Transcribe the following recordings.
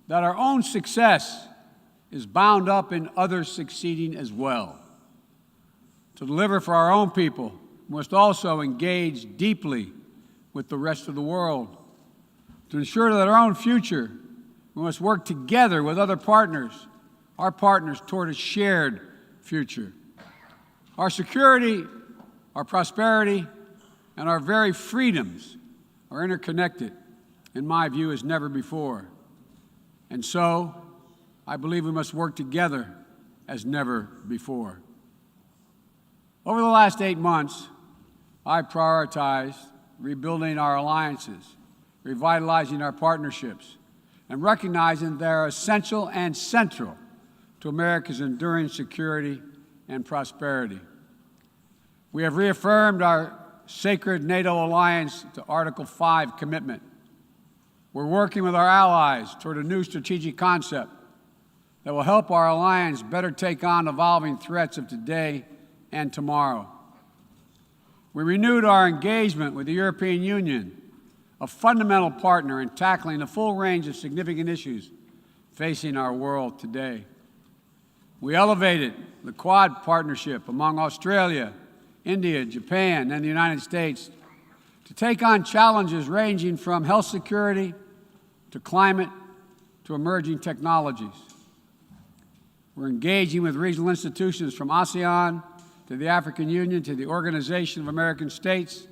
that our own success is bound up in others succeeding as well. To deliver for our own people, we must also engage deeply with the rest of the world. To ensure that our own future, we must work together with other partners, our partners, toward a shared future. Our security, our prosperity, and our very freedoms are interconnected, in my view, as never before. And so, I believe we must work together as never before. Over the last 8 months, I prioritized rebuilding our alliances, revitalizing our partnerships, and recognizing they are essential and central to America's enduring security and prosperity. We have reaffirmed our sacred NATO alliance to Article 5 commitment. We're working with our allies toward a new strategic concept that will help our alliance better take on evolving threats of today and tomorrow. We renewed our engagement with the European Union, a fundamental partner in tackling the full range of significant issues facing our world today. We elevated the Quad partnership among Australia, India, Japan, and the United States to take on challenges ranging from health security to climate to emerging technologies. We're engaging with regional institutions from ASEAN to the African Union to the Organization of American States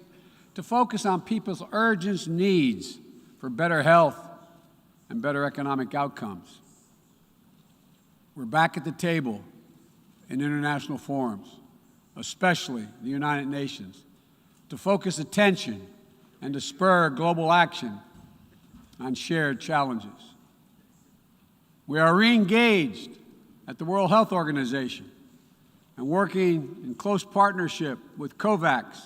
to focus on people's urgent needs for better health and better economic outcomes. We're back at the table in international forums, especially the United Nations, to focus attention and to spur global action on shared challenges. We are re-engaged at the World Health Organization and working in close partnership with COVAX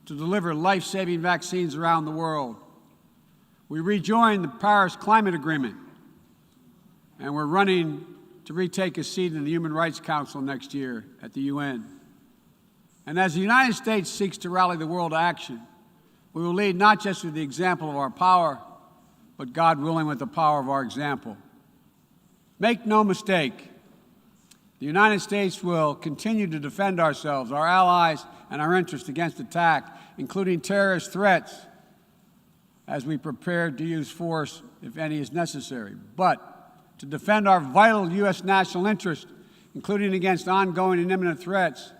to deliver life-saving vaccines around the world. We rejoined the Paris Climate Agreement, and we're running to retake a seat in the Human Rights Council next year at the UN. And as the United States seeks to rally the world to action, we will lead not just with the example of our power, but, God willing, with the power of our example. Make no mistake, the United States will continue to defend ourselves, our allies, and our interests against attack, including terrorist threats, as we prepare to use force, if any is necessary. But to defend our vital U.S. national interest, including against ongoing and imminent threats.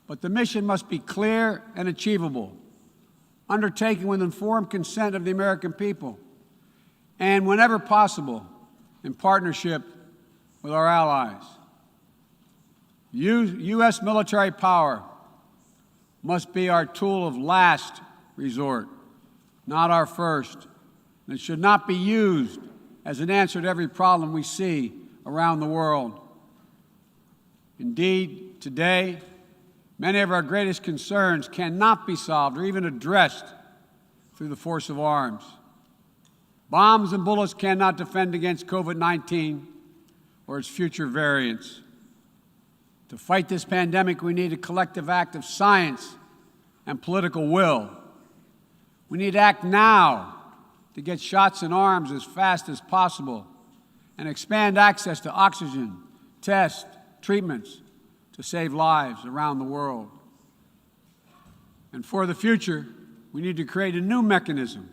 But the mission must be clear and achievable, undertaken with informed consent of the American people, and whenever possible, in partnership with our allies. U.S. military power must be our tool of last resort, not our first. And it should not be used as an answer to every problem we see around the world. Indeed, today, many of our greatest concerns cannot be solved or even addressed through the force of arms. Bombs and bullets cannot defend against COVID-19 or its future variants. To fight this pandemic, we need a collective act of science and political will. We need to act now to get shots in arms as fast as possible and expand access to oxygen, tests, treatments to save lives around the world. And for the future, we need to create a new mechanism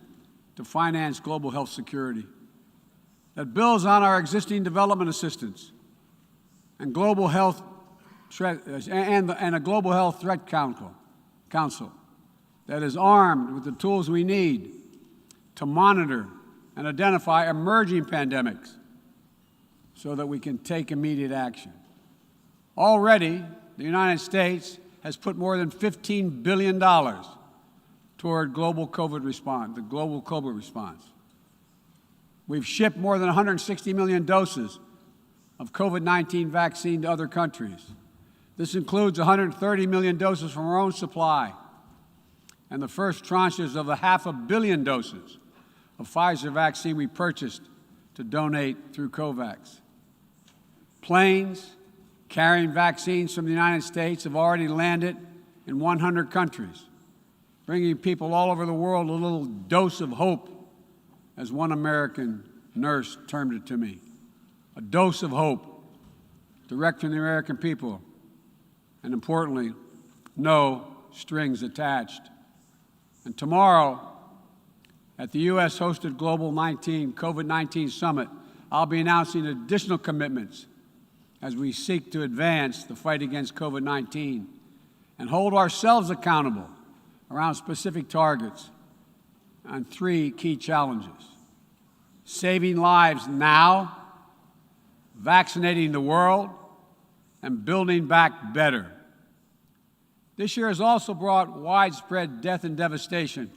to finance global health security that builds on our existing development assistance and global health and a global health threat council that is armed with the tools we need to monitor and identify emerging pandemics so that we can take immediate action. Already, the United States has put more than $15 billion toward global COVID response. We've shipped more than 160 million doses of COVID-19 vaccine to other countries. This includes 130 million doses from our own supply and the first tranches of the 500 million doses of Pfizer vaccine we purchased to donate through COVAX. Planes carrying vaccines from the United States have already landed in 100 countries, bringing people all over the world a little dose of hope, as one American nurse termed it to me. A dose of hope, direct from the American people, and importantly, no strings attached. And tomorrow, at the U.S.-hosted Global COVID-19 Summit, I'll be announcing additional commitments as we seek to advance the fight against COVID-19 and hold ourselves accountable around specific targets on 3 key challenges: saving lives now, vaccinating the world, and building back better. This year has also brought widespread death and devastation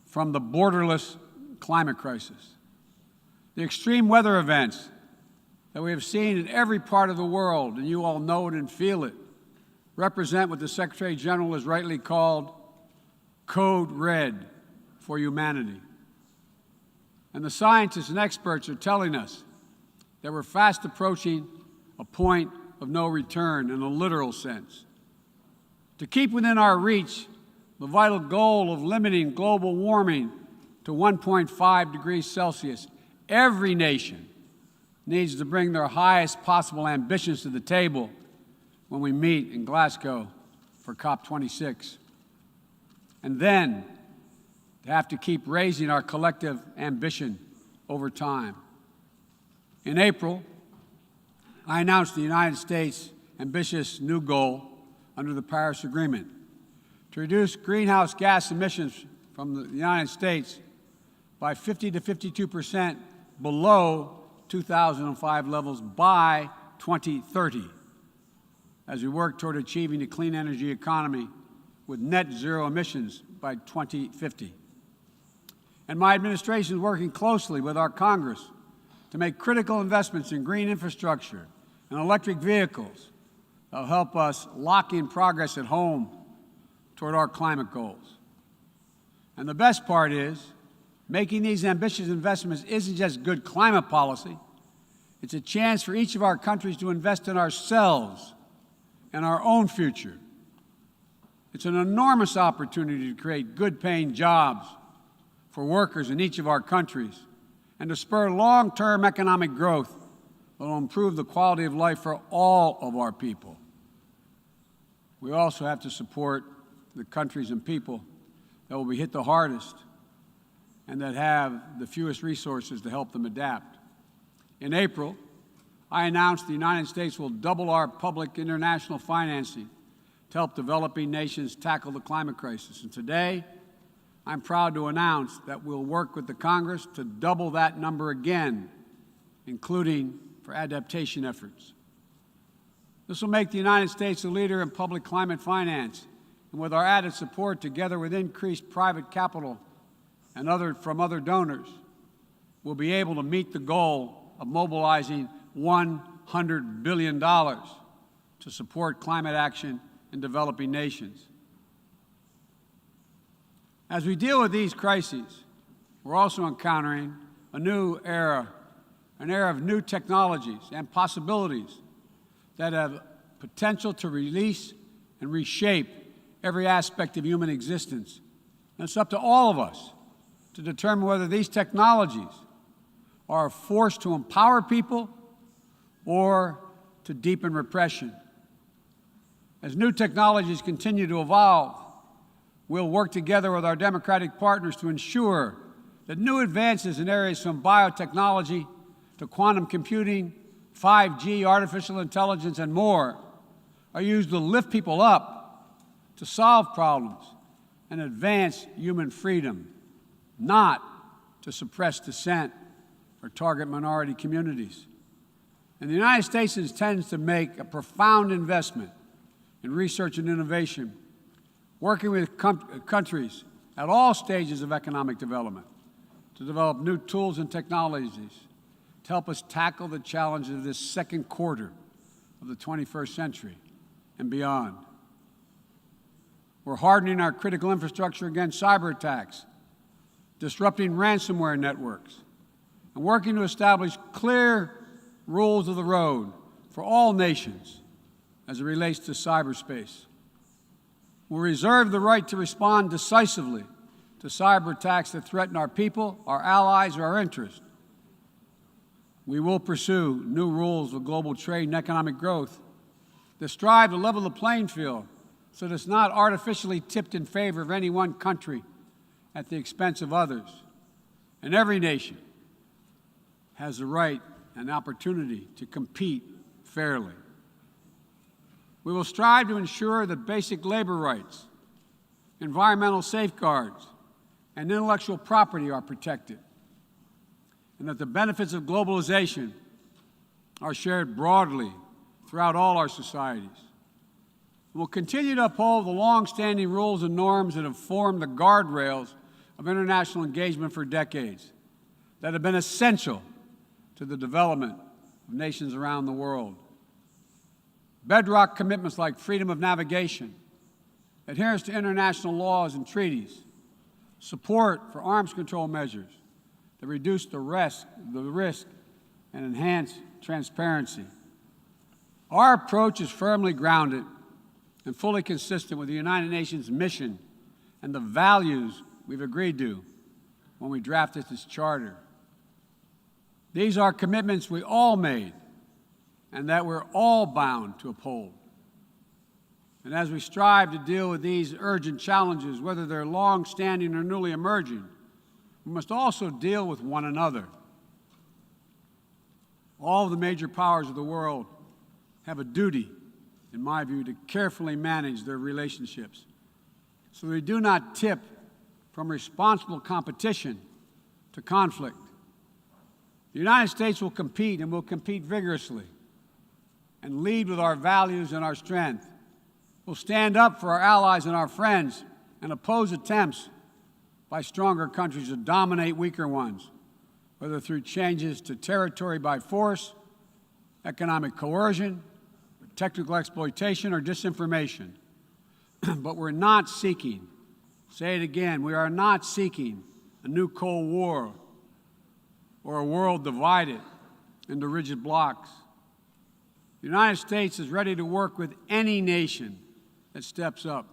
from the borderless climate crisis. The extreme weather events that we have seen in every part of the world, and you all know it and feel it, represent what the Secretary General has rightly called Code Red for humanity. And the scientists and experts are telling us that we're fast approaching a point of no return in a literal sense. To keep within our reach the vital goal of limiting global warming to 1.5 degrees Celsius, every nation needs to bring their highest possible ambitions to the table when we meet in Glasgow for COP26. And then to have to keep raising our collective ambition over time. In April, I announced the United States' ambitious new goal under the Paris Agreement to reduce greenhouse gas emissions from the United States by 50 to 52% below 2005 levels by 2030, as we work toward achieving a clean energy economy with net zero emissions by 2050. And my administration is working closely with our Congress to make critical investments in green infrastructure and electric vehicles that will help us lock in progress at home toward our climate goals. And the best part is, making these ambitious investments isn't just good climate policy, it's a chance for each of our countries to invest in ourselves and our own future. It's an enormous opportunity to create good-paying jobs for workers in each of our countries and to spur long-term economic growth that will improve the quality of life for all of our people. We also have to support the countries and people that will be hit the hardest and that have the fewest resources to help them adapt. In April, I announced the United States will double our public international financing to help developing nations tackle the climate crisis. And today, I'm proud to announce that we'll work with the Congress to double that number again, including for adaptation efforts. This will make the United States a leader in public climate finance, and with our added support, together with increased private capital and from other donors, we'll be able to meet the goal of mobilizing $100 billion to support climate action in developing nations. As we deal with these crises, we're also encountering a new era, an era of new technologies and possibilities that have potential to release and reshape every aspect of human existence. And it's up to all of us to determine whether these technologies are a force to empower people or to deepen repression. As new technologies continue to evolve, we'll work together with our democratic partners to ensure that new advances in areas from biotechnology to quantum computing, 5G, artificial intelligence, and more are used to lift people up, to solve problems, and advance human freedom, not to suppress dissent or target minority communities. And the United States intends to make a profound investment in research and innovation, working with countries at all stages of economic development to develop new tools and technologies to help us tackle the challenges of this second quarter of the 21st century and beyond. We're hardening our critical infrastructure against cyber attacks, disrupting ransomware networks, and working to establish clear rules of the road for all nations as it relates to cyberspace. We'll reserve the right to respond decisively to cyber attacks that threaten our people, our allies, or our interests, We will pursue new rules of global trade and economic growth that strive to level the playing field so that it's not artificially tipped in favor of any one country at the expense of others. And every nation has the right and opportunity to compete fairly. We will strive to ensure that basic labor rights, environmental safeguards, and intellectual property are protected, and that the benefits of globalization are shared broadly throughout all our societies. We'll continue to uphold the long-standing rules and norms that have formed the guardrails of international engagement for decades, that have been essential to the development of nations around the world. Bedrock commitments like freedom of navigation, adherence to international laws and treaties, support for arms control measures that reduce the risk and enhance transparency. Our approach is firmly grounded and fully consistent with the United Nations mission and the values we've agreed to when we drafted this charter. These are commitments we all made and that we're all bound to uphold. And as we strive to deal with these urgent challenges, whether they're long-standing or newly emerging, we must also deal with one another. All of the major powers of the world have a duty, in my view, to carefully manage their relationships so they do not tip from responsible competition to conflict. The United States will compete, and will compete vigorously, and lead with our values and our strength. We'll stand up for our allies and our friends and oppose attempts by stronger countries to dominate weaker ones, whether through changes to territory by force, economic coercion, technical exploitation, or disinformation. But we're not seeking, say it again, we are not seeking a new Cold War or a world divided into rigid blocs. The United States is ready to work with any nation that steps up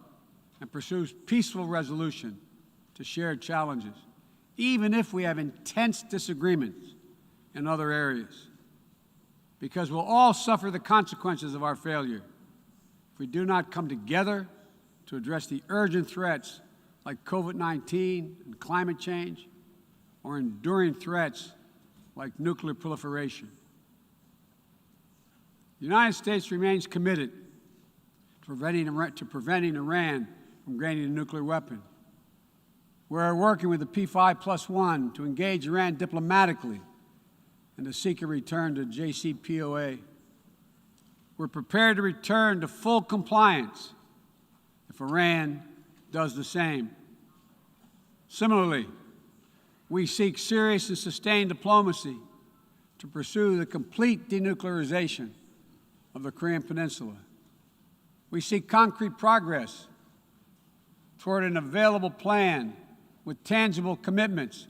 and pursues peaceful resolution to shared challenges, even if we have intense disagreements in other areas, because we'll all suffer the consequences of our failure if we do not come together to address the urgent threats like COVID-19 and climate change, or enduring threats like nuclear proliferation. The United States remains committed to preventing Iran from gaining a nuclear weapon. We're working with the P5+1 to engage Iran diplomatically and to seek a return to JCPOA. We're prepared to return to full compliance if Iran does the same. Similarly, we seek serious and sustained diplomacy to pursue the complete denuclearization of the Korean Peninsula. We seek concrete progress toward an available plan with tangible commitments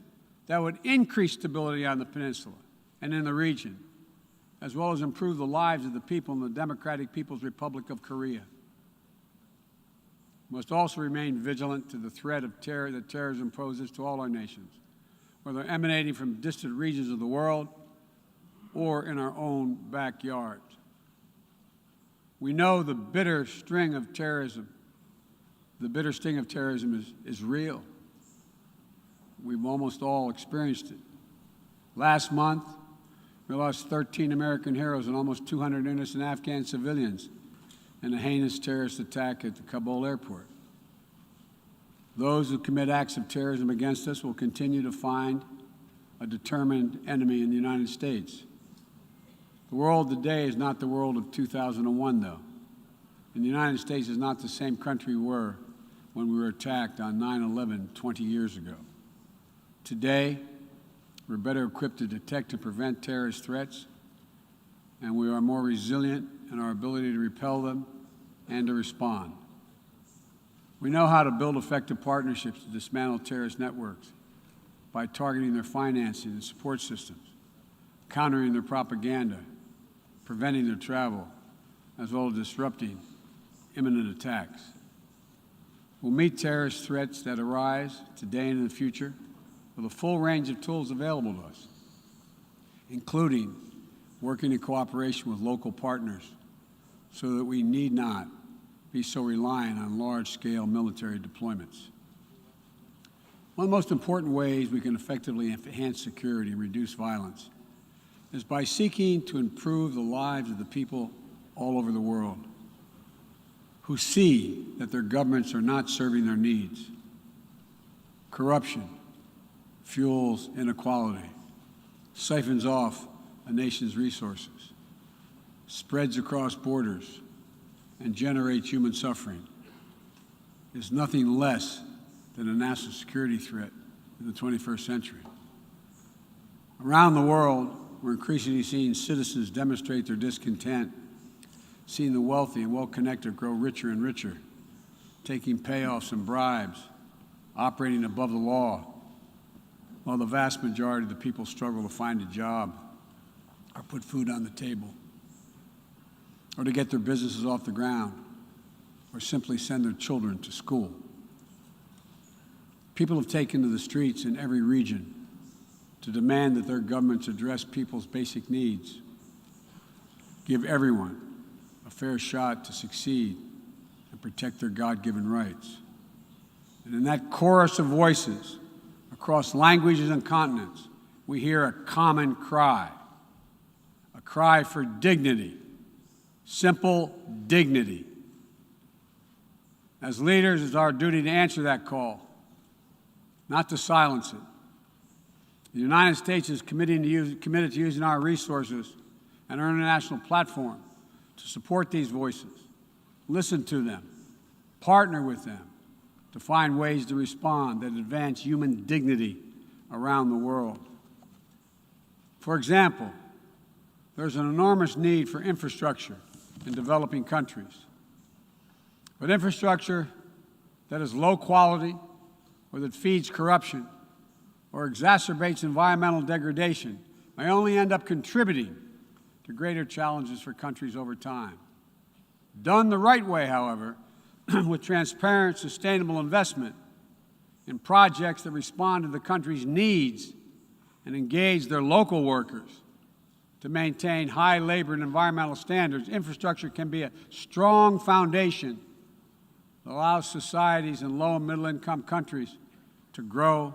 that would increase stability on the peninsula and in the region, as well as improve the lives of the people in the Democratic People's Republic of Korea. We must also remain vigilant to the threat of terror that terrorism poses to all our nations, whether emanating from distant regions of the world or in our own backyard. We know the bitter sting of terrorism is real. We've almost all experienced it. Last month, we lost 13 American heroes and almost 200 innocent Afghan civilians in a heinous terrorist attack at the Kabul airport. Those who commit acts of terrorism against us will continue to find a determined enemy in the United States. The world today is not the world of 2001, though. And the United States is not the same country we were when we were attacked on 9/11 20 years ago. Today, we're better equipped to detect and prevent terrorist threats, and we are more resilient in our ability to repel them and to respond. We know how to build effective partnerships to dismantle terrorist networks by targeting their financing and support systems, countering their propaganda, preventing their travel, as well as disrupting imminent attacks. We'll meet terrorist threats that arise today and in the future with a full range of tools available to us. including working in cooperation with local partners so that we need not be so reliant on large-scale military deployments. One of the most important ways we can effectively enhance security and reduce violence is by seeking to improve the lives of the people all over the world who see that their governments are not serving their needs. Corruption fuels inequality, siphons off a nation's resources, spreads across borders, and generates human suffering, is nothing less than a national security threat in the 21st century. Around the world, we're increasingly seeing citizens demonstrate their discontent, seeing the wealthy and well-connected grow richer and richer, taking payoffs and bribes, operating above the law, while the vast majority of the people struggle to find a job or put food on the table, or to get their businesses off the ground, or simply send their children to school. People have taken to the streets in every region to demand that their governments address people's basic needs, give everyone a fair shot to succeed, and protect their God-given rights. And in that chorus of voices, across languages and continents, we hear a common cry, a cry for dignity, simple dignity. As leaders, it's our duty to answer that call, not to silence it. The United States is committed to using our resources and our international platform to support these voices, listen to them, partner with them to find ways to respond that advance human dignity around the world. For example, there's an enormous need for infrastructure in developing countries. But infrastructure that is low quality or that feeds corruption or exacerbates environmental degradation may only end up contributing to greater challenges for countries over time. Done the right way, however, with transparent, sustainable investment in projects that respond to the country's needs and engage their local workers to maintain high labor and environmental standards, infrastructure can be a strong foundation that allows societies in low and middle-income countries to grow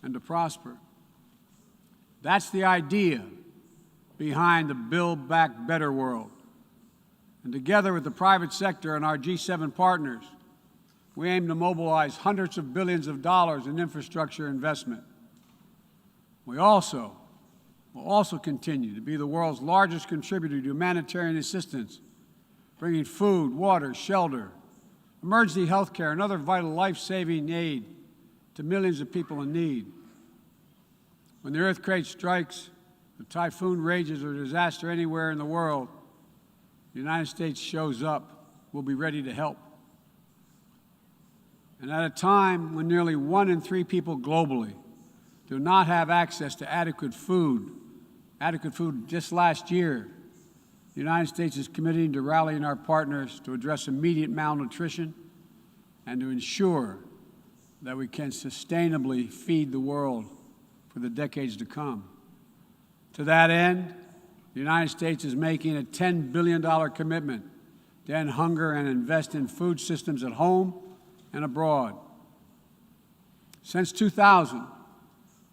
and to prosper. That's the idea behind the Build Back Better world. And together with the private sector and our G7 partners, we aim to mobilize hundreds of billions of dollars in infrastructure investment. We will also continue to be the world's largest contributor to humanitarian assistance, bringing food, water, shelter, emergency health care, and other vital life-saving aid to millions of people in need. When the earthquake strikes, the typhoon rages, or disaster anywhere in the world, the United States shows up. We'll be ready to help. And at a time when nearly 1 in 3 people globally do not have access to adequate food just last year, the United States is committing to rallying our partners to address immediate malnutrition and to ensure that we can sustainably feed the world for the decades to come. To that end, the United States is making a $10 billion commitment to end hunger and invest in food systems at home and abroad. Since 2000, the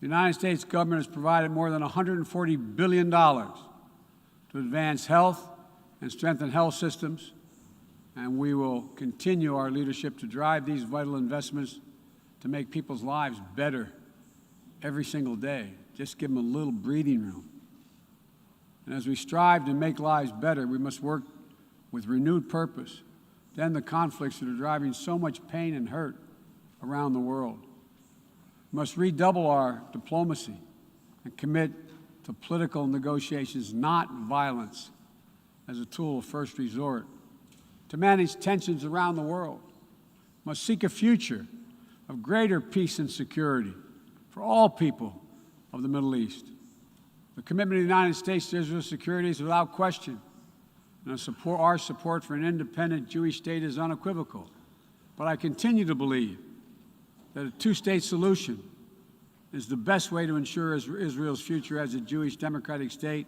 United States government has provided more than $140 billion to advance health and strengthen health systems, and we will continue our leadership to drive these vital investments to make people's lives better every single day. Just give them a little breathing room. And as we strive to make lives better, we must work with renewed purpose to end the conflicts that are driving so much pain and hurt around the world. We must redouble our diplomacy and commit to political negotiations, not violence, as a tool of first resort. To manage tensions around the world, we must seek a future of greater peace and security for all people of the Middle East. The commitment of the United States to Israel's security is without question, and our support for an independent Jewish state is unequivocal. But I continue to believe that a two-state solution is the best way to ensure Israel's future as a Jewish democratic state,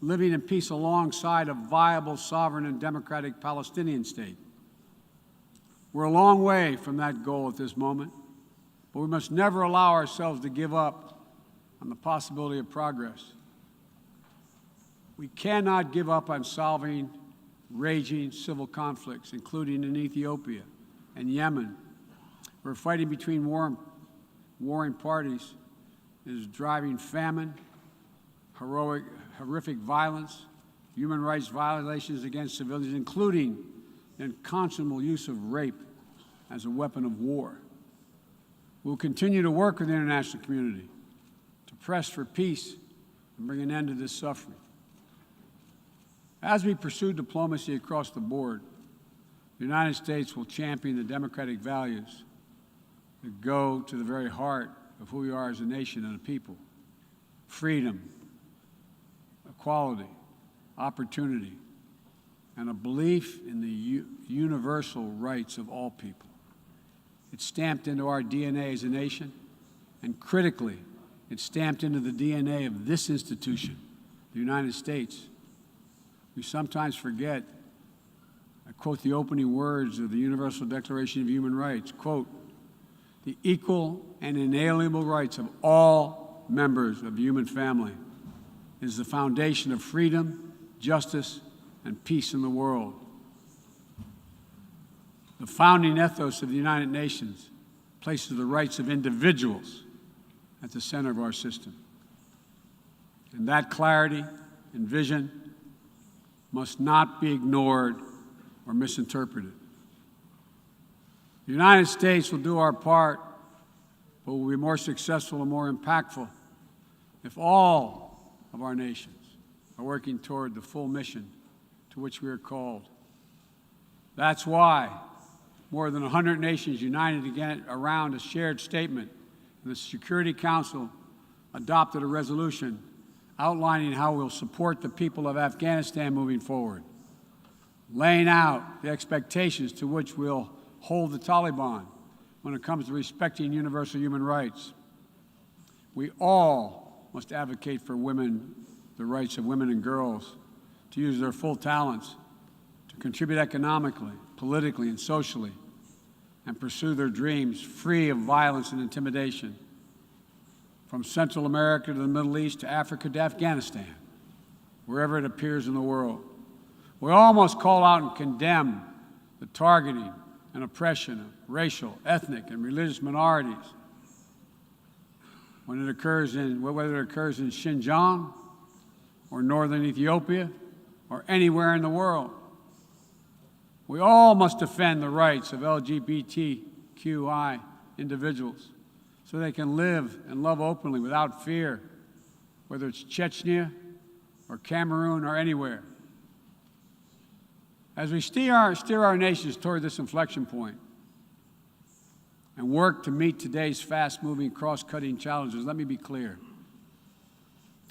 living in peace alongside a viable, sovereign, and democratic Palestinian state. We're a long way from that goal at this moment, but we must never allow ourselves to give up on the possibility of progress. We cannot give up on solving raging civil conflicts, including in Ethiopia and Yemen, where fighting between warring parties is driving famine, horrific violence, human rights violations against civilians, including the unconscionable use of rape as a weapon of war. We'll continue to work with the international community to press for peace and bring an end to this suffering. As we pursue diplomacy across the board, the United States will champion the democratic values that go to the very heart of who we are as a nation and a people: freedom, equality, opportunity, and a belief in the universal rights of all people. It's stamped into our DNA as a nation, and critically, it's stamped into the DNA of this institution, the United States. We sometimes forget, I quote the opening words of the Universal Declaration of Human Rights, quote, "The equal and inalienable rights of all members of the human family is the foundation of freedom, justice, and peace in the world." The founding ethos of the United Nations places the rights of individuals at the center of our system. And that clarity and vision must not be ignored or misinterpreted. The United States will do our part, but will be more successful and more impactful if all of our nations are working toward the full mission to which we are called. That's why more than 100 nations united again around a shared statement, and the Security Council adopted a resolution outlining how we'll support the people of Afghanistan moving forward, laying out the expectations to which we'll hold the Taliban when it comes to respecting universal human rights. We all must advocate for women, the rights of women and girls to use their full talents, to contribute economically, politically, and socially, and pursue their dreams free of violence and intimidation. From Central America to the Middle East to Africa to Afghanistan, wherever it appears in the world. We all must call out and condemn the targeting and oppression of racial, ethnic, and religious minorities whether it occurs in Xinjiang or northern Ethiopia or anywhere in the world. We all must defend the rights of LGBTQI individuals so they can live and love openly without fear, whether it's Chechnya or Cameroon or anywhere. As we steer our nations toward this inflection point and work to meet today's fast-moving, cross-cutting challenges, let me be clear.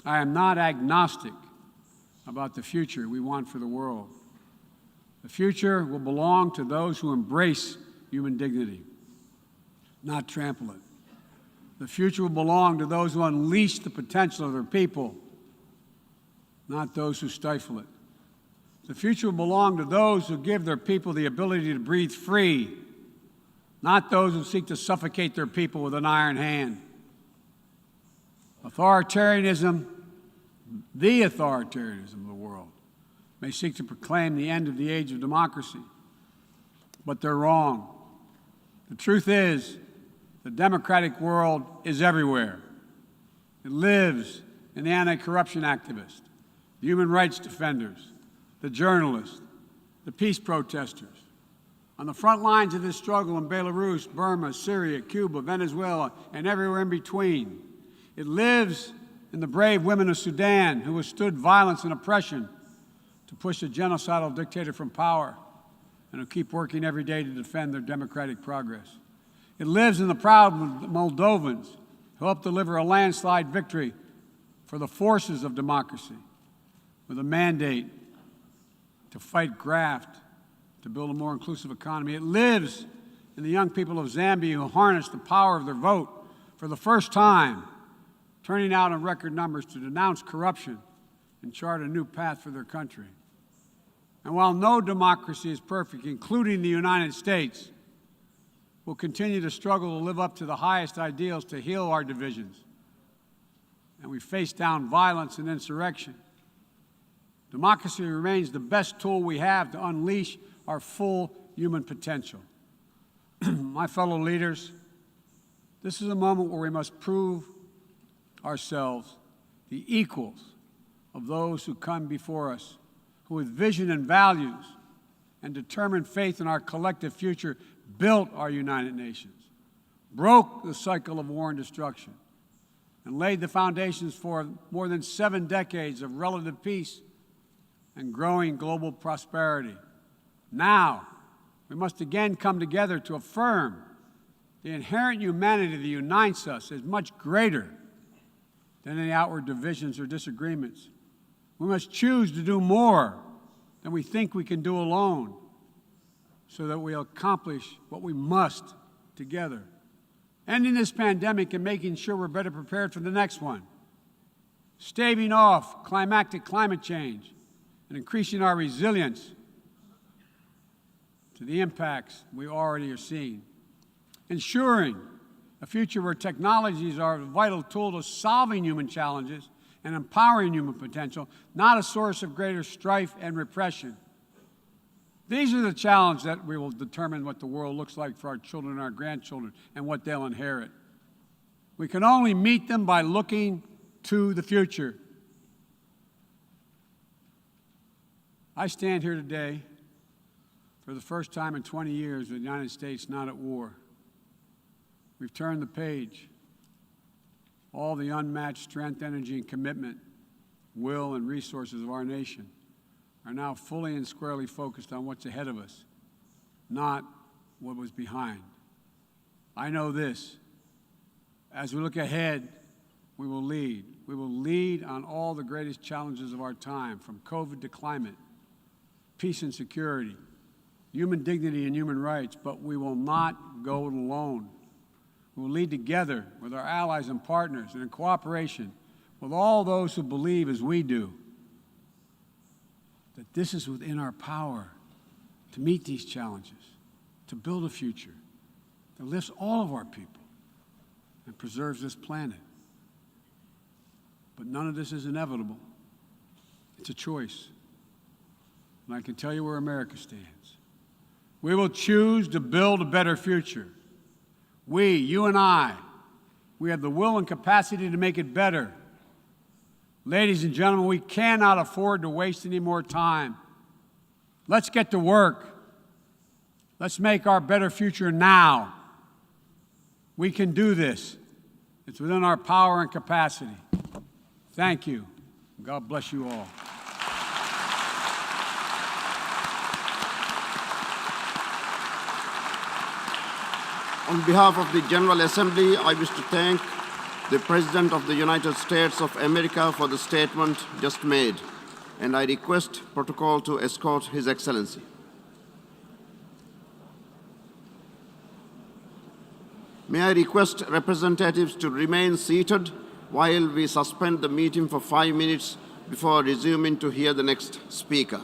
I am not agnostic about the future we want for the world. The future will belong to those who embrace human dignity, not trample it. The future will belong to those who unleash the potential of their people, not those who stifle it. The future will belong to those who give their people the ability to breathe free, not those who seek to suffocate their people with an iron hand. Authoritarianism, the authoritarianism of the world, may seek to proclaim the end of the age of democracy, but they're wrong. The truth is, the democratic world is everywhere. It lives in the anti-corruption activists, the human rights defenders, the journalists, the peace protesters. On the front lines of this struggle in Belarus, Burma, Syria, Cuba, Venezuela, and everywhere in between. It lives in the brave women of Sudan who withstood violence and oppression to push a genocidal dictator from power and who keep working every day to defend their democratic progress. It lives in the proud Moldovans who helped deliver a landslide victory for the forces of democracy with a mandate to fight graft, to build a more inclusive economy. It lives in the young people of Zambia who harnessed the power of their vote for the first time turning out in record numbers to denounce corruption and chart a new path for their country. And while no democracy is perfect, including the United States, we'll continue to struggle to live up to the highest ideals to heal our divisions. And we face down violence and insurrection. Democracy remains the best tool we have to unleash our full human potential. My fellow leaders, this is a moment where we must prove ourselves the equals of those who come before us, who with vision and values and determined faith in our collective future built our United Nations, broke the cycle of war and destruction, and laid the foundations for more than 7 decades of relative peace and growing global prosperity. Now, we must again come together to affirm the inherent humanity that unites us is much greater than any outward divisions or disagreements. We must choose to do more than we think we can do alone so that we'll accomplish what we must together. Ending this pandemic and making sure we're better prepared for the next one. Staving off climactic climate change and increasing our resilience to the impacts we already are seeing. Ensuring a future where technologies are a vital tool to solving human challenges and empowering human potential, not a source of greater strife and repression. These are the challenges that we will determine what the world looks like for our children and our grandchildren and what they'll inherit. We can only meet them by looking to the future. I stand here today for the first time in 20 years with the United States not at war. We've turned the page. All the unmatched strength, energy, and commitment, will, and resources of our nation are now fully and squarely focused on what's ahead of us, not what was behind. I know this. As we look ahead, we will lead. We will lead on all the greatest challenges of our time, from COVID to climate, peace and security, human dignity and human rights, but we will not go it alone. We will lead together with our allies and partners and in cooperation with all those who believe as we do that this is within our power to meet these challenges, to build a future that lifts all of our people and preserves this planet. But none of this is inevitable. It's a choice. And I can tell you where America stands. We will choose to build a better future. We, you and I, we have the will and capacity to make it better. Ladies and gentlemen, we cannot afford to waste any more time. Let's get to work. Let's make our better future now. We can do this. It's within our power and capacity. Thank you. God bless you all. On behalf of the General Assembly, I wish to thank the President of the United States of America for the statement just made, and I request protocol to escort His Excellency. May I request representatives to remain seated while we suspend the meeting for 5 minutes before resuming to hear the next speaker.